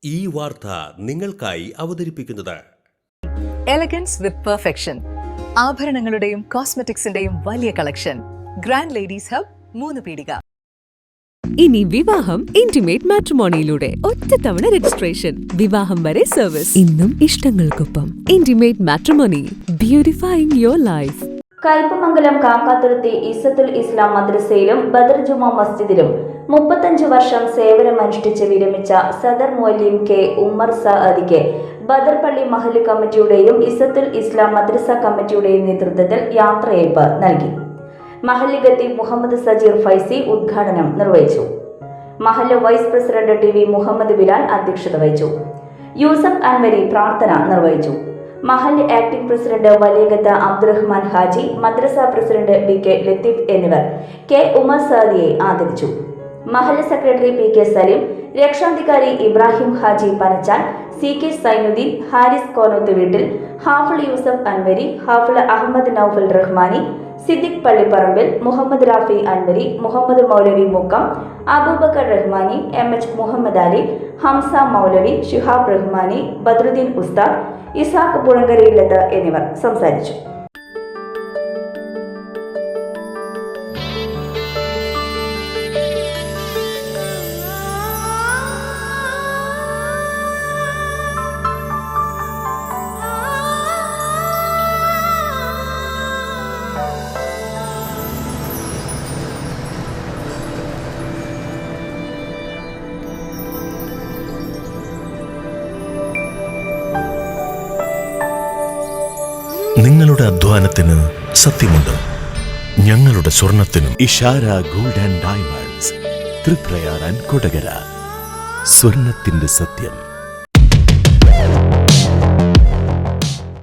ഈ വാർത്ത നിങ്ങൾക്കായി അവതരിപ്പിക്കുന്നത് എലഗൻസ് വിത്ത് പെർഫെക്ഷൻ, ആഭരണങ്ങളുടെയും കോസ്മെറ്റിക്സിന്റെയും വലിയ കളക്ഷൻ. ഗ്രാൻഡ് ലേഡീസ് ഹബ്, 3 പീടിക. ഇനി വിവാഹം ഇന്റിമേറ്റ് മാട്രിമോണിയിലൂടെ ഒറ്റത്തവണ രജിസ്ട്രേഷൻ, വിവാഹം വരെ സർവീസ്. ഇന്നും ഇഷ്ടങ്ങൾക്കൊപ്പം intimate matrimony, beautifying your life. Kaipamangalam Kakkathuruthi Izzathul Islam മദ്രസയിലും ബദർ ജുമാ മസ്ജിദിലും 35 വർഷം സേവനമനുഷ്ഠിച്ച് വിരമിച്ച സദർ മുഅല്ലിം കെ ഉമ്മർ സഅദിക്ക് ബദർ പള്ളി മഹല്ല് കമ്മിറ്റിയുടെയും ഇസ്സത്തുൽ ഇസ്ലാം മദ്രസ കമ്മിറ്റിയുടെയും നേതൃത്വത്തിൽ യാത്രയയപ്പ് നൽകി. മഹല്ല് ഖത്തീബ് മുഹമ്മദ് സജീർ ഫൈസി ഉദ്ഘാടനം നിർവഹിച്ചു. മഹല്ല് vice president T V Muhammad Bilal അധ്യക്ഷത വഹിച്ചു. യൂസഫ് അൻവരി പ്രാർത്ഥന നിർവഹിച്ചു. മഹല്ല് ആക്ടിംഗ് പ്രസിഡന്റ് വലിയകത്ത അബ്ദുറഹ്മാൻ ഹാജി, മദ്രസ പ്രസിഡന്റ് ബി കെ ലത്തീഫ് എന്നിവർ കെ ഉമർ സഅദിയെ ആദരിച്ചു. മഹല്ല് സെക്രട്ടറി പി കെ സലീം, രക്ഷാധികാരി ഇബ്രാഹിം ഹാജി പനച്ചാൻ, സി കെ സൈനുദ്ദീൻ, ഹാരിസ് കോനോത്ത് വീട്ടിൽ, ഹാഫിൾ യൂസഫ് അൻവരി, ഹാഫിൾ അഹമ്മദ് നൌഫൽ റഹ്മാനി, സിദ്ദിഖ് പള്ളിപ്പറമ്പിൽ, മുഹമ്മദ് റാഫി അൻവരി, മുഹമ്മദ് മൗലവി മുക്കം, അബൂബക്കർ റഹ്മാനി, എം എച്ച് മുഹമ്മദ് അലി, ഹംസ മൗലവി, ഷിഹാബ് റഹ്മാനി, ബദ്രുദ്ദീൻ ഉസ്താദ്, ഇസാഖ് പുഴങ്കരയില്ലത്ത് എന്നിവർ സംസാരിച്ചു. നിങ്ങളുടെ അധ്വാനത്തിന് സത്യമുണ്ട്, ഞങ്ങളുടെ സ്വർണത്തിനും. Ishara gold and diamonds, Thriprayar and Kodakara. സ്വർണത്തിന്റെ സത്യം.